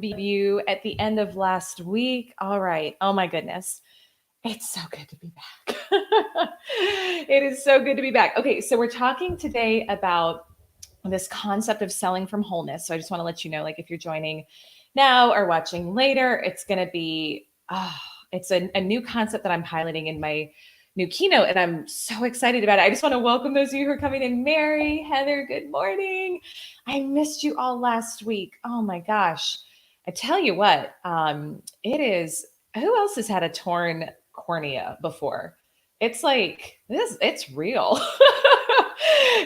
you at the end of last week. All right. Oh my goodness. It's so good to be back. It is so good to be back. Okay, so we're talking today about this concept of selling from wholeness. So I just want to let you know, like if you're joining now or watching later, it's going to be, it's a new concept that I'm piloting in my new keynote, and I'm so excited about it. I just want to welcome those of you who are coming in. Mary, Heather, good morning. I missed you all last week. Oh my gosh. I tell you what, it is, who else has had a torn cornea before? It's like this, it's real.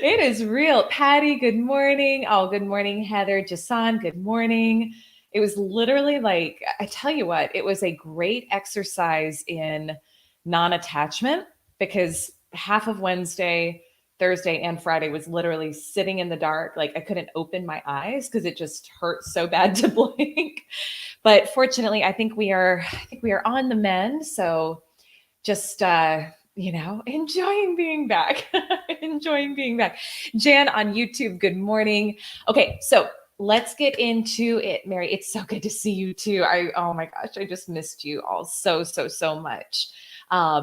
It is real. Patty, good morning. Oh, good morning, Heather. Jason, good morning. It was literally like, I tell you what, it was a great exercise in non-attachment, because half of Wednesday, Thursday, and Friday was literally sitting in the dark. Like I couldn't open my eyes because it just hurt so bad to blink. But fortunately, I think we are on the mend. So just enjoying being back. Enjoying being back. Jan on YouTube, good morning. Okay, so let's get into it. Mary, it's so good to see you too. Oh my gosh, I just missed you all so much.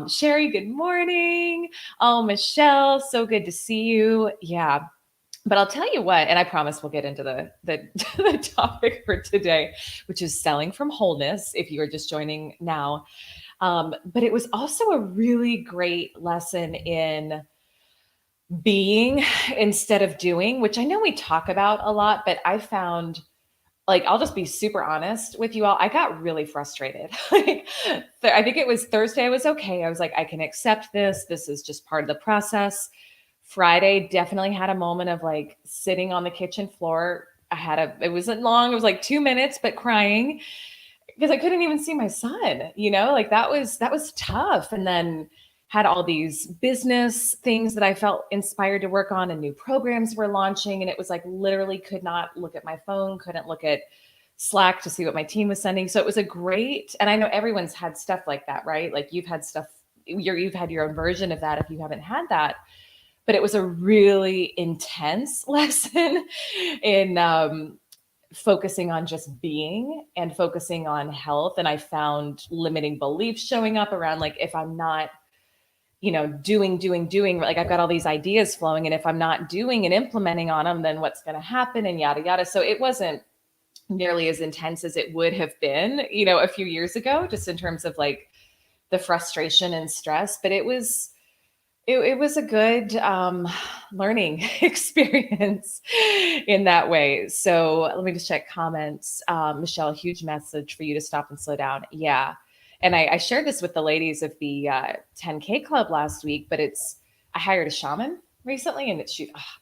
Sherry, good morning. Oh, Michelle, so good to see you. Yeah. But I'll tell you what, and I promise we'll get into the the topic for today, which is selling from wholeness, if you are just joining now. But it was also a really great lesson in being instead of doing, which I know we talk about a lot, but I found, like, I'll just be super honest with you all. I got really frustrated. Like, I think it was Thursday. I was okay. I was like, I can accept this. This is just part of the process. Friday definitely had a moment of like sitting on the kitchen floor. It wasn't long. It was like 2 minutes, but crying because I couldn't even see my son, like that was tough. And then had all these business things that I felt inspired to work on, and new programs were launching. And it was like literally could not look at my phone, couldn't look at Slack to see what my team was sending. So it was a great, and I know everyone's had stuff like that, right? Like you've had stuff, you've had your own version of that if you haven't had that. But it was a really intense lesson in focusing on just being and focusing on health. And I found limiting beliefs showing up around, like, if I'm not, doing, like I've got all these ideas flowing, and if I'm not doing and implementing on them, then what's going to happen, and yada, yada. So it wasn't nearly as intense as it would have been, a few years ago, just in terms of like the frustration and stress. But it was a good learning experience in that way. So let me just check comments. Michelle, huge message for you to stop and slow down. Yeah. And I shared this with the ladies of the 10K Club last week, but I hired a shaman recently, and I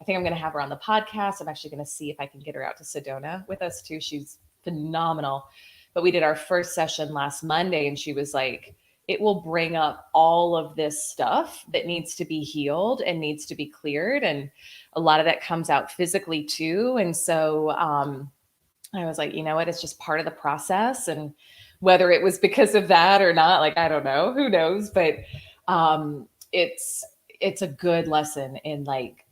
think I'm going to have her on the podcast. I'm actually going to see if I can get her out to Sedona with us too. She's phenomenal. But we did our first session last Monday, and she was like, it will bring up all of this stuff that needs to be healed and needs to be cleared. And a lot of that comes out physically too. And so I was like, you know what, it's just part of the process. And whether it was because of that or not, like, I don't know, who knows, but it's a good lesson in like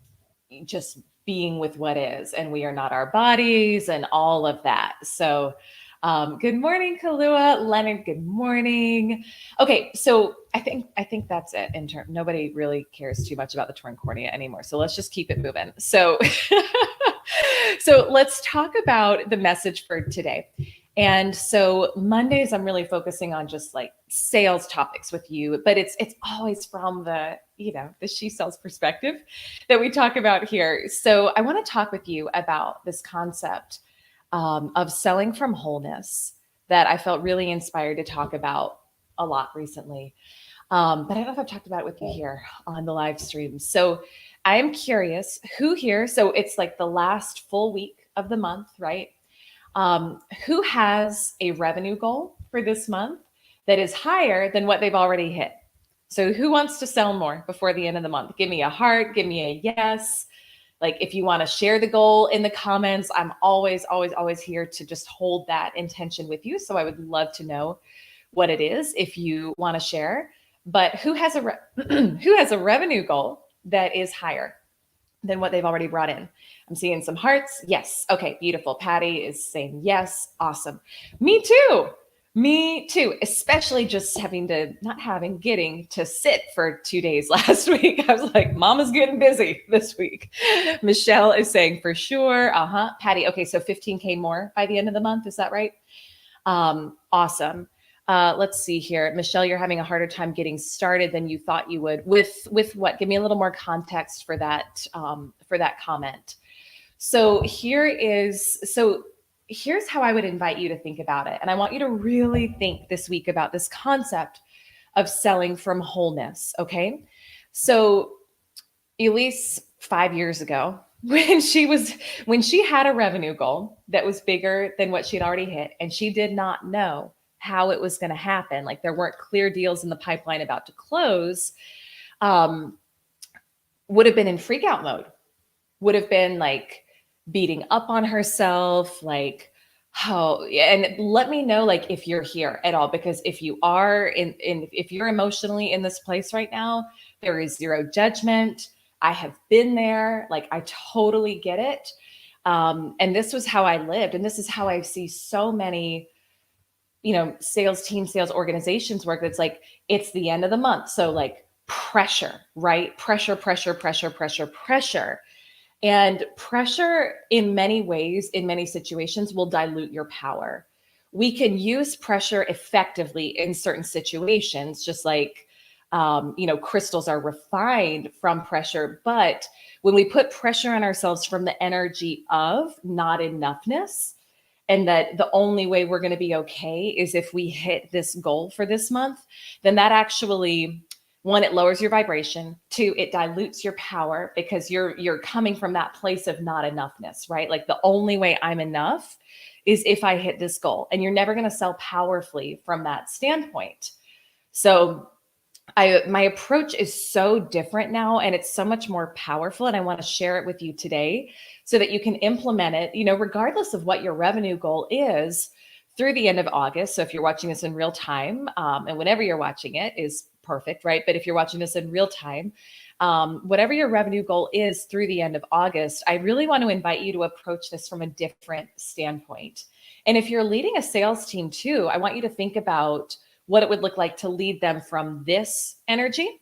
just being with what is, and we are not our bodies and all of that. So good morning, Kalua. Leonard, good morning. Okay, so I think that's it. Nobody really cares too much about the torn cornea anymore. So let's just keep it moving. So, so let's talk about the message for today. And so Mondays, I'm really focusing on just like sales topics with you, but it's always from the she sells perspective that we talk about here. So I want to talk with you about this concept of selling from wholeness that I felt really inspired to talk about a lot recently. But I don't know if I've talked about it with you here on the live stream. So I am curious who here, so it's like the last full week of the month, right? Who has a revenue goal for this month that is higher than what they've already hit? So who wants to sell more before the end of the month? Give me a heart, give me a yes. Like if you want to share the goal in the comments, I'm always here to just hold that intention with you. So I would love to know what it is if you want to share. But who has a who has a revenue goal that is higher? than what they've already brought in. I'm seeing some hearts. Yes. Okay, beautiful. Patty is saying yes. Awesome. Me too. Me too. Especially just getting to sit for 2 days last week. I was like, Mama's getting busy this week. Michelle is saying for sure. Patty. Okay, so 15K more by the end of the month. Is that right? Awesome. Let's see here. Michelle, you're having a harder time getting started than you thought you would. With what? Give me a little more context for that comment. So here's how I would invite you to think about it. And I want you to really think this week about this concept of selling from wholeness. Okay. So Elise 5 years ago, when she had a revenue goal that was bigger than what she'd already hit, and she did not know how it was going to happen, like there weren't clear deals in the pipeline about to close, would have been in freak out mode, would have been like beating up on herself, like, oh, and let me know like if you're here at all, because if you are if you're emotionally in this place right now, there is zero judgment. I have been there. Like, I totally get it. And this was how I lived. And this is how I see so many, sales teams, sales organizations work. It's like, it's the end of the month. So like pressure, right? Pressure, pressure, pressure, pressure, pressure. And pressure in many ways, in many situations, will dilute your power. We can use pressure effectively in certain situations, just like, crystals are refined from pressure. But when we put pressure on ourselves from the energy of not enoughness, and that the only way we're going to be okay is if we hit this goal for this month, then that actually, one, it lowers your vibration. Two, it dilutes your power, because you're coming from that place of not enoughness, right? Like, the only way I'm enough is if I hit this goal. And you're never going to sell powerfully from that standpoint. So my approach is so different now, and it's so much more powerful. And I want to share it with you today so that you can implement it, regardless of what your revenue goal is, through the end of August. So if you're watching this in real time, and whenever you're watching it is perfect, right? But if you're watching this in real time, whatever your revenue goal is through the end of August, I really want to invite you to approach this from a different standpoint. And if you're leading a sales team too, I want you to think about what it would look like to lead them from this energy,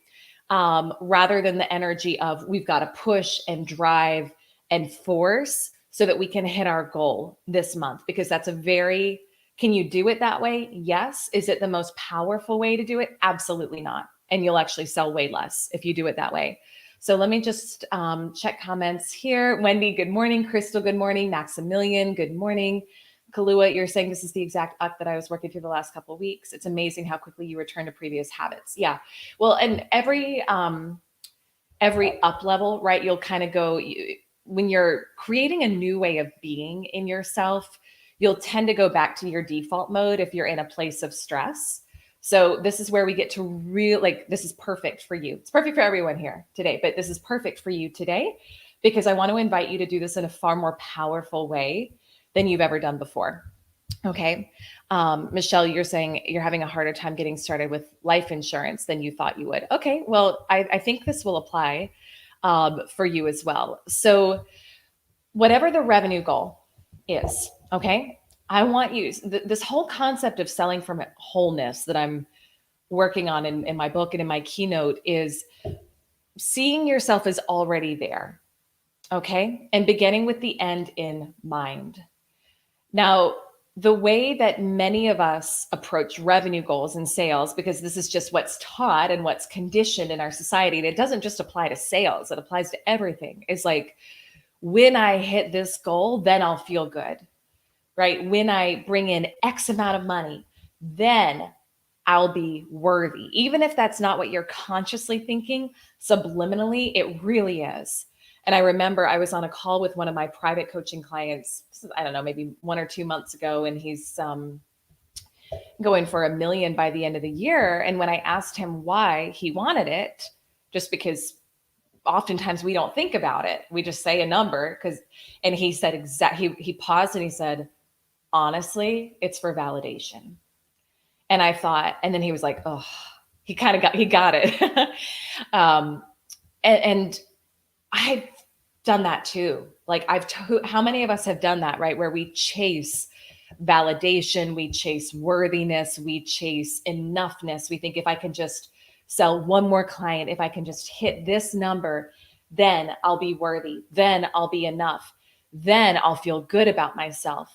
rather than the energy of we've got to push and drive and force so that we can hit our goal this month. Because that's can you do it that way? Yes. Is it the most powerful way to do it? Absolutely not. And you'll actually sell way less if you do it that way. So let me just check comments here. Wendy, good morning. Crystal, good morning. Maximilian, good morning. Kalua, you're saying this is the exact up that I was working through the last couple of weeks. It's amazing how quickly you return to previous habits. Yeah. Well, and every up level, right? You'll kind of go, when you're creating a new way of being in yourself, you'll tend to go back to your default mode if you're in a place of stress. So this is where we get to this is perfect for you. It's perfect for everyone here today, but this is perfect for you today, because I want to invite you to do this in a far more powerful way than you've ever done before. Okay. Michelle, you're saying you're having a harder time getting started with life insurance than you thought you would. Okay. Well, I think this will apply for you as well. So whatever the revenue goal is, okay, I want you, this whole concept of selling from wholeness that I'm working on in my book and in my keynote is seeing yourself as already there. Okay. And beginning with the end in mind. Now, the way that many of us approach revenue goals and sales, because this is just what's taught and what's conditioned in our society, and it doesn't just apply to sales, it applies to everything, is like, when I hit this goal, then I'll feel good, right? When I bring in X amount of money, then I'll be worthy. Even if that's not what you're consciously thinking, subliminally, it really is. And I remember I was on a call with one of my private coaching clients, I don't know, maybe 1 or 2 months ago, and he's going for $1 million by the end of the year. And when I asked him why he wanted it, just because oftentimes we don't think about it, we just say a number, and he said he paused and he said, honestly, it's for validation. And I thought, and then he was like, oh, he got it. And I done that too. Like how many of us have done that, right? Where we chase validation, we chase worthiness, we chase enoughness. We think if I can just sell one more client, if I can just hit this number, then I'll be worthy, then I'll be enough, then I'll feel good about myself.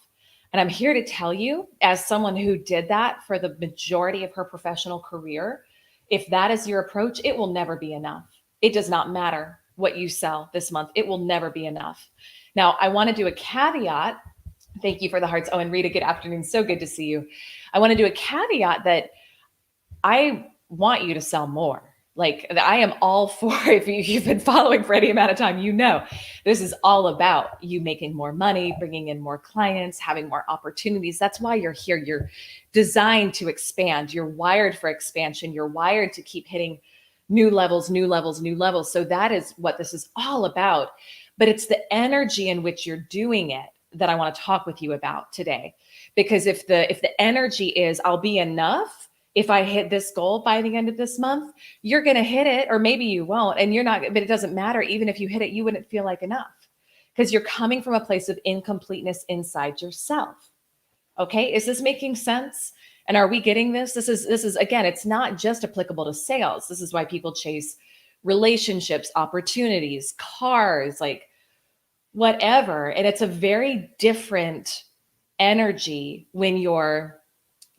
And I'm here to tell you, as someone who did that for the majority of her professional career, if that is your approach, it will never be enough. It does not matter what you sell this month, it will never be enough. Now, I want to do a caveat. Thank you for the hearts. Oh, and Rita, good afternoon. So good to see you. I want to do a caveat that I want you to sell more. Like, I am all for, if you've been following for any amount of time, you know, this is all about you making more money, bringing in more clients, having more opportunities. That's why you're here. You're designed to expand. You're wired for expansion. You're wired to keep hitting new levels, new levels, new levels. So that is what this is all about. But it's the energy in which you're doing it that I want to talk with you about today. Because if the energy is I'll be enough if I hit this goal by the end of this month, you're going to hit it, or maybe you won't, and you're not, but it doesn't matter. Even if you hit it, you wouldn't feel like enough because you're coming from a place of incompleteness inside yourself. Okay. Is this making sense? And are we getting this? This is again, it's not just applicable to sales. This is why people chase relationships, opportunities, cars, like whatever. And it's a very different energy when you're,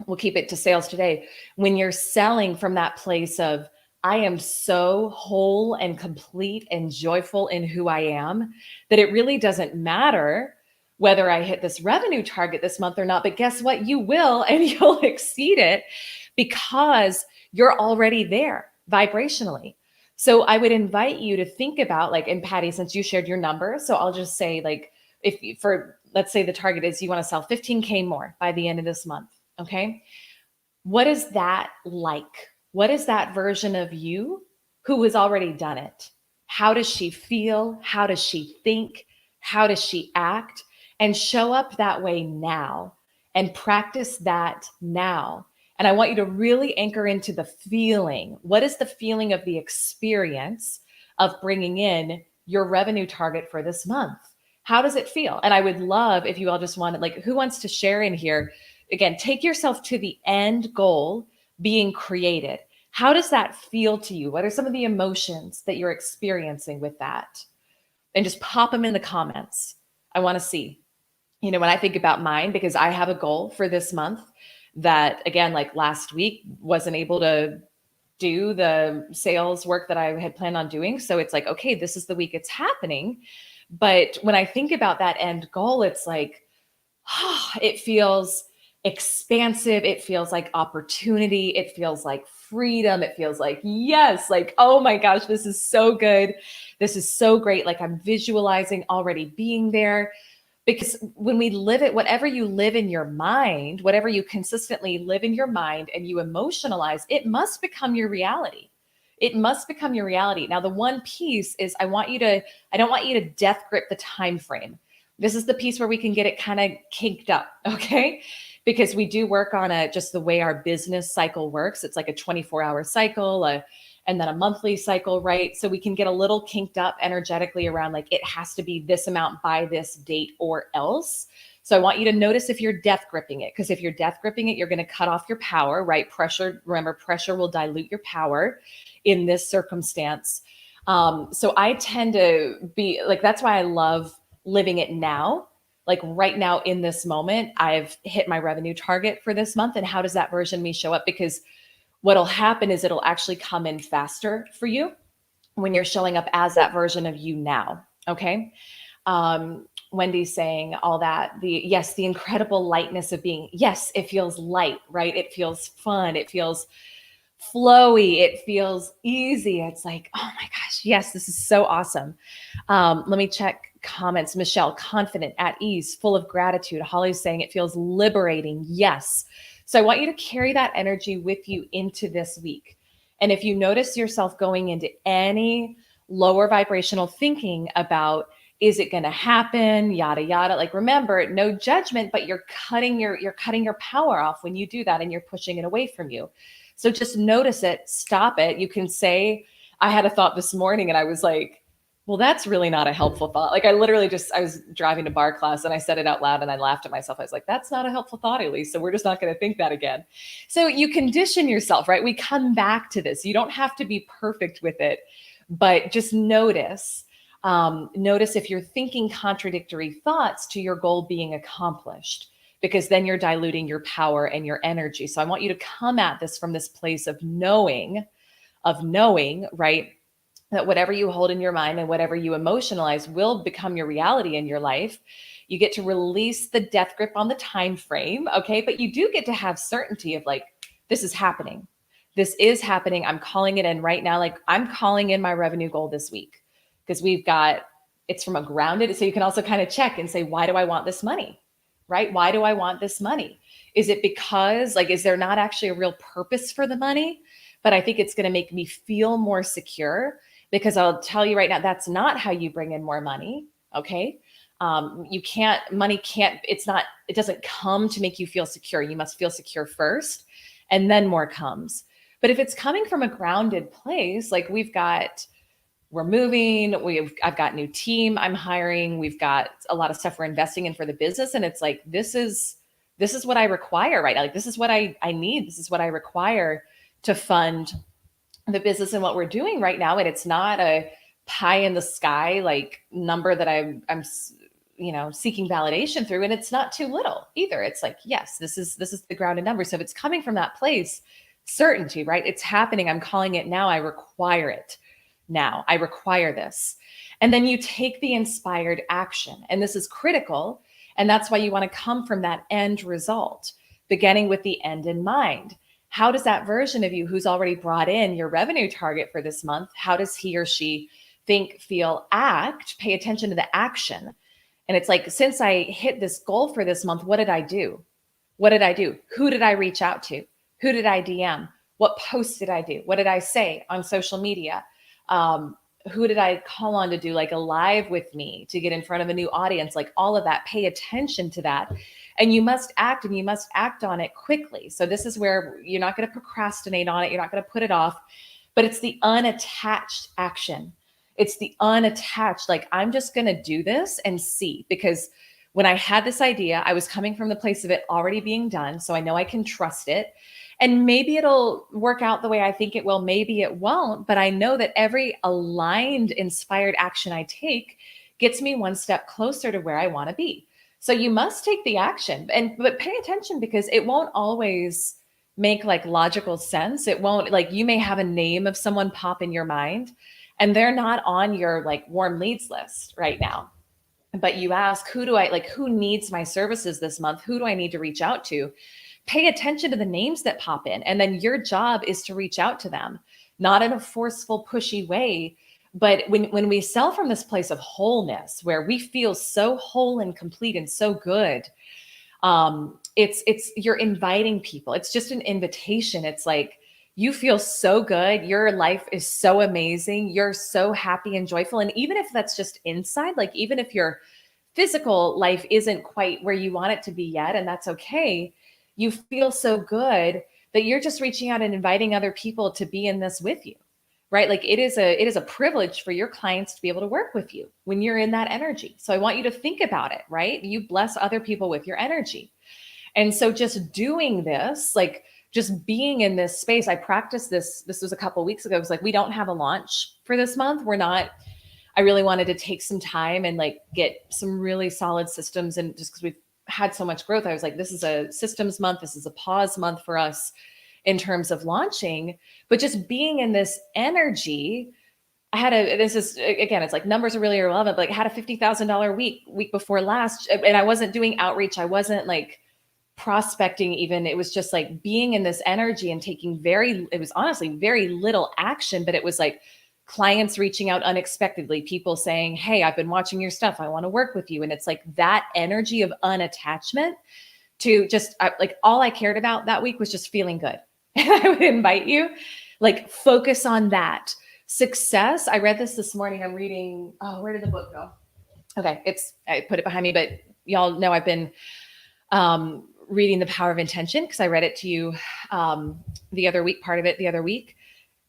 we'll keep it to sales today, when you're selling from that place of, I am so whole and complete and joyful in who I am that it really doesn't matter whether I hit this revenue target this month or not. But guess what? You will, and you'll exceed it because you're already there vibrationally. So I would invite you to think about, like, and Patty, since you shared your number, so I'll just say, like, if for, let's say the target is you want to sell 15K more by the end of this month. Okay. What is that like? What is that version of you who has already done it? How does she feel? How does she think? How does she act? And show up that way now and practice that now. And I want you to really anchor into the feeling. What is the feeling of the experience of bringing in your revenue target for this month? How does it feel? And I would love if you all just wanted, like, who wants to share in here? Again, take yourself to the end goal being created. How does that feel to you? What are some of the emotions that you're experiencing with that? And just pop them in the comments. I want to see, you know, when I think about mine, because I have a goal for this month that, again, like last week, wasn't able to do the sales work that I had planned on doing. So it's like, okay, this is the week it's happening. But when I think about that end goal, it's like, it feels expansive. It feels like opportunity. It feels like freedom. It feels like, yes, like, oh my gosh, this is so good. This is so great. Like, I'm visualizing already being there. Because when we live it, whatever you live in your mind, whatever you consistently live in your mind and you emotionalize, it must become your reality. It must become your reality. Now, the one piece is I don't want you to death grip the time frame. This is the piece where we can get it kind of kinked up, okay? Because we do work on just the way our business cycle works. It's like a 24-hour cycle, and then a monthly cycle, right? So we can get a little kinked up energetically around, like, it has to be this amount by this date or else. So I want you to notice if you're death gripping it, because if you're death gripping it, you're going to cut off your power, right? Pressure, remember, pressure will dilute your power in this circumstance. So I tend to be like, that's why I love living it now. Like right now in this moment, I've hit my revenue target for this month. And how does that version of me show up? Because what'll happen is it'll actually come in faster for you when you're showing up as that version of you now. Okay. Wendy's saying all that, the incredible lightness of being, yes, it feels light, right? It feels fun. It feels flowy. It feels easy. It's like, oh my gosh, yes, this is so awesome. Let me check comments. Michelle, confident, at ease, full of gratitude. Holly's saying it feels liberating. Yes. So I want you to carry that energy with you into this week. And if you notice yourself going into any lower vibrational thinking about, is it going to happen? Yada, yada. Like, remember, no judgment, but you're cutting your power off when you do that, and you're pushing it away from you. So just notice it, stop it. You can say, I had a thought this morning and I was like, Well, that's really not a helpful thought. Like I literally I was driving to bar class and I said it out loud and I laughed at myself. I was like, that's not a helpful thought, Elise. So we're just not going to think that again. So you condition yourself, right? We come back to this. You don't have to be perfect with it, but just notice. Notice if you're thinking contradictory thoughts to your goal being accomplished, because then you're diluting your power and your energy. So I want you to come at this from this place of knowing, right? That whatever you hold in your mind and whatever you emotionalize will become your reality in your life. You get to release the death grip on the time frame, okay? But you do get to have certainty of like, this is happening. This is happening. I'm calling it in right now. Like I'm calling in my revenue goal this week because it's from a grounded. So you can also kind of check and say, why do I want this money? Right? Why do I want this money? Is it because is there not actually a real purpose for the money? But I think it's going to make me feel more secure, because I'll tell you right now, that's not how you bring in more money. Okay. It doesn't come to make you feel secure. You must feel secure first and then more comes. But if it's coming from a grounded place, like we're moving, I've got new team I'm hiring, we've got a lot of stuff we're investing in for the business. And it's like, this is what I require right now. Like, this is what I need. This is what I require to fund the business and what we're doing right now. And it's not a pie in the sky, like number that I'm seeking validation through. And it's not too little either. It's like, yes, this is the grounded number. So if it's coming from that place, certainty, right? It's happening. I'm calling it now. I require it now. I require this. And then you take the inspired action. And this is critical. And that's why you want to come from that end result, beginning with the end in mind. How does that version of you who's already brought in your revenue target for this month, how does he or she think, feel, act? Pay attention to the action. And it's like, since I hit this goal for this month, what did I do? What did I do? Who did I reach out to? Who did I DM? What posts did I do? What did I say on social media? Who did I call on to do like a live with me to get in front of a new audience? Like all of that, pay attention to that. And you must act, and you must act on it quickly. So this is where you're not going to procrastinate on it. You're not going to put it off, but it's the unattached action. It's the unattached, like, I'm just going to do this and see, because when I had this idea, I was coming from the place of it already being done. So I know I can trust it. And maybe it'll work out the way I think it will. Maybe it won't. But I know that every aligned, inspired action I take gets me one step closer to where I want to be. So you must take the action, but pay attention, because it won't always make like logical sense. It won't, like, you may have a name of someone pop in your mind and they're not on your like warm leads list right now. But you ask, who needs my services this month? Who do I need to reach out to? Pay attention to the names that pop in. And then your job is to reach out to them, not in a forceful, pushy way. But when we sell from this place of wholeness, where we feel so whole and complete and so good, it's you're inviting people. It's just an invitation. It's like, you feel so good. Your life is so amazing. You're so happy and joyful. And even if that's just inside, like even if your physical life isn't quite where you want it to be yet, and that's okay, you feel so good that you're just reaching out and inviting other people to be in this with you, right? Like it is a privilege for your clients to be able to work with you when you're in that energy. So I want you to think about it, right? You bless other people with your energy. And so just doing this, like just being in this space, I practiced this. This was a couple of weeks ago. It was like, we don't have a launch for this month. I really wanted to take some time and like get some really solid systems. And just because we've had so much growth, I was like, this is a systems month. This is a pause month for us in terms of launching, but just being in this energy. It's like numbers are really irrelevant, but like I had a $50,000 week before last, and I wasn't doing outreach. I wasn't like prospecting even. It was just like being in this energy and taking it was honestly very little action, but it was like clients reaching out unexpectedly, people saying, hey, I've been watching your stuff, I want to work with you. And it's like that energy of unattachment to just like all I cared about that week was just feeling good. And I would invite you, like, focus on that. Success. I read this morning. I'm reading, where did the book go? Okay. I put it behind me, but y'all know I've been reading The Power of Intention, because I read it to you the other week, part of it the other week.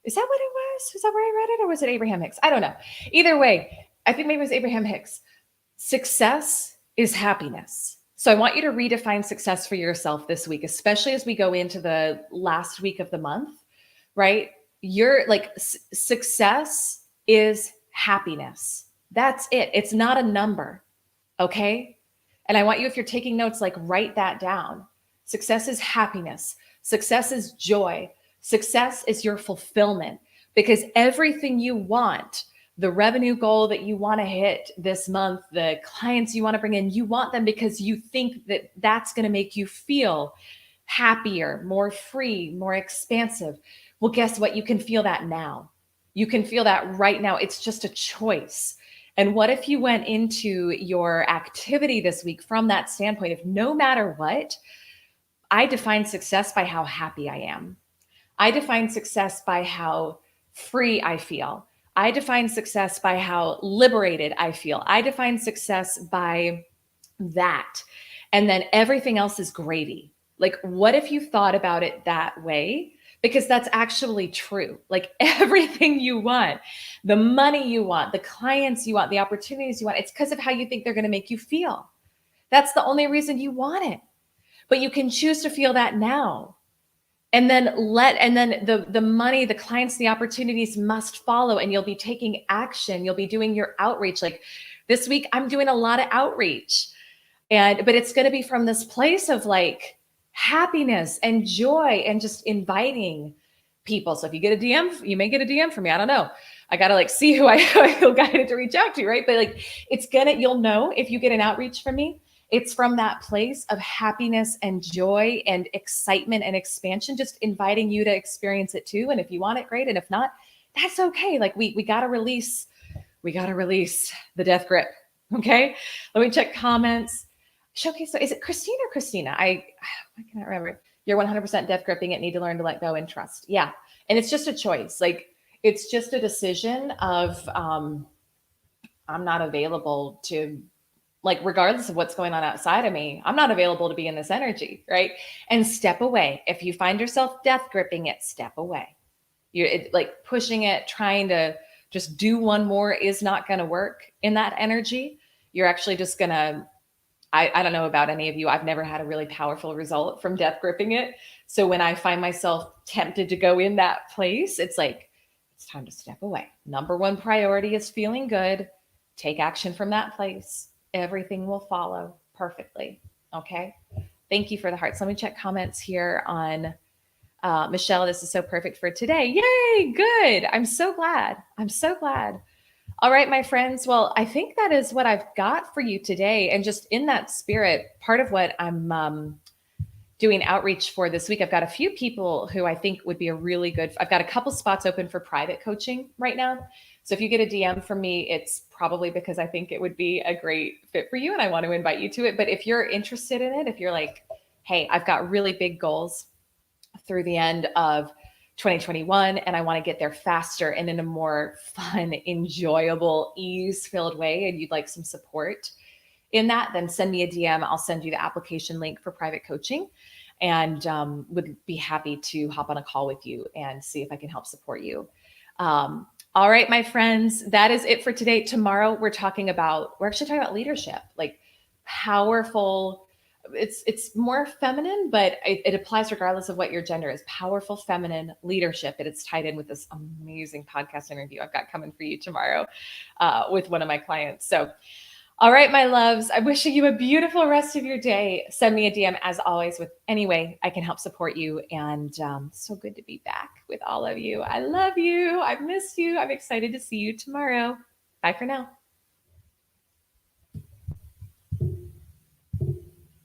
Is that what it was? Is that where I read it? Or was it Abraham Hicks? I don't know. Either way, I think maybe it was Abraham Hicks. Success is happiness. So I want you to redefine success for yourself this week, especially as we go into the last week of the month, right? You're like, success is happiness. That's it. It's not a number. Okay. And I want you, if you're taking notes, like write that down. Success is happiness. Success is joy. Success is your fulfillment, because everything you want, the revenue goal that you want to hit this month, the clients you want to bring in, you want them because you think that that's going to make you feel happier, more free, more expansive. Well, guess what? You can feel that now. You can feel that right now. It's just a choice. And what if you went into your activity this week from that standpoint of, no matter what, I define success by how happy I am. I define success by how free I feel. I define success by how liberated I feel. I define success by that. And then everything else is gravy. Like, what if you thought about it that way? Because that's actually true. Like, everything you want, the money you want, the clients you want, the opportunities you want, it's because of how you think they're going to make you feel. That's the only reason you want it. But you can choose to feel that now. And then the money, the clients, the opportunities must follow, and you'll be taking action. You'll be doing your outreach. Like this week, I'm doing a lot of outreach, but it's going to be from this place of like happiness and joy and just inviting people. So if you get a DM, you may get a DM from me. I don't know. I got to like see who I feel guided to reach out to, right? But like, you'll know if you get an outreach from me. It's from that place of happiness and joy and excitement and expansion, just inviting you to experience it too. And if you want it, great. And if not, that's okay. Like we got to release the death grip. Okay. Let me check comments. Showcase. So is it Christine or Christina? I cannot remember. You're 100% death gripping it. Need to learn to let go and trust. Yeah. And it's just a choice. Like it's just a decision of, I'm not available to, like, regardless of what's going on outside of me, I'm not available to be in this energy, right? And step away. If you find yourself death gripping it, step away. You're like pushing it, trying to just do one more is not going to work in that energy. You're actually just going to, I don't know about any of you. I've never had a really powerful result from death gripping it. So when I find myself tempted to go in that place, it's like, it's time to step away. Number one priority is feeling good. Take action from that place. Everything will follow perfectly. Okay. Thank you for the hearts. Let me check comments here on Michelle. This is so perfect for today. Yay. Good. I'm so glad. All right, my friends. Well, I think that is what I've got for you today. And just in that spirit, part of what I'm doing outreach for this week, I've got a few people who I think would be I've got a couple spots open for private coaching right now. So if you get a DM from me, it's probably because I think it would be a great fit for you and I want to invite you to it. But if you're interested in it, if you're like, hey, I've got really big goals through the end of 2021 and I want to get there faster and in a more fun, enjoyable, ease-filled way, and you'd like some support in that, then send me a DM. I'll send you the application link for private coaching and would be happy to hop on a call with you and see if I can help support you. All right, my friends, that is it for today. Tomorrow, we're actually talking about leadership, like powerful. It's more feminine, but it applies regardless of what your gender is. Powerful feminine leadership. And it's tied in with this amazing podcast interview I've got coming for you tomorrow with one of my clients. So, all right, my loves, I'm wishing you a beautiful rest of your day. Send me a DM as always with any way I can help support you. And so good to be back with all of you. I love you. I miss you. I'm excited to see you tomorrow. Bye for now.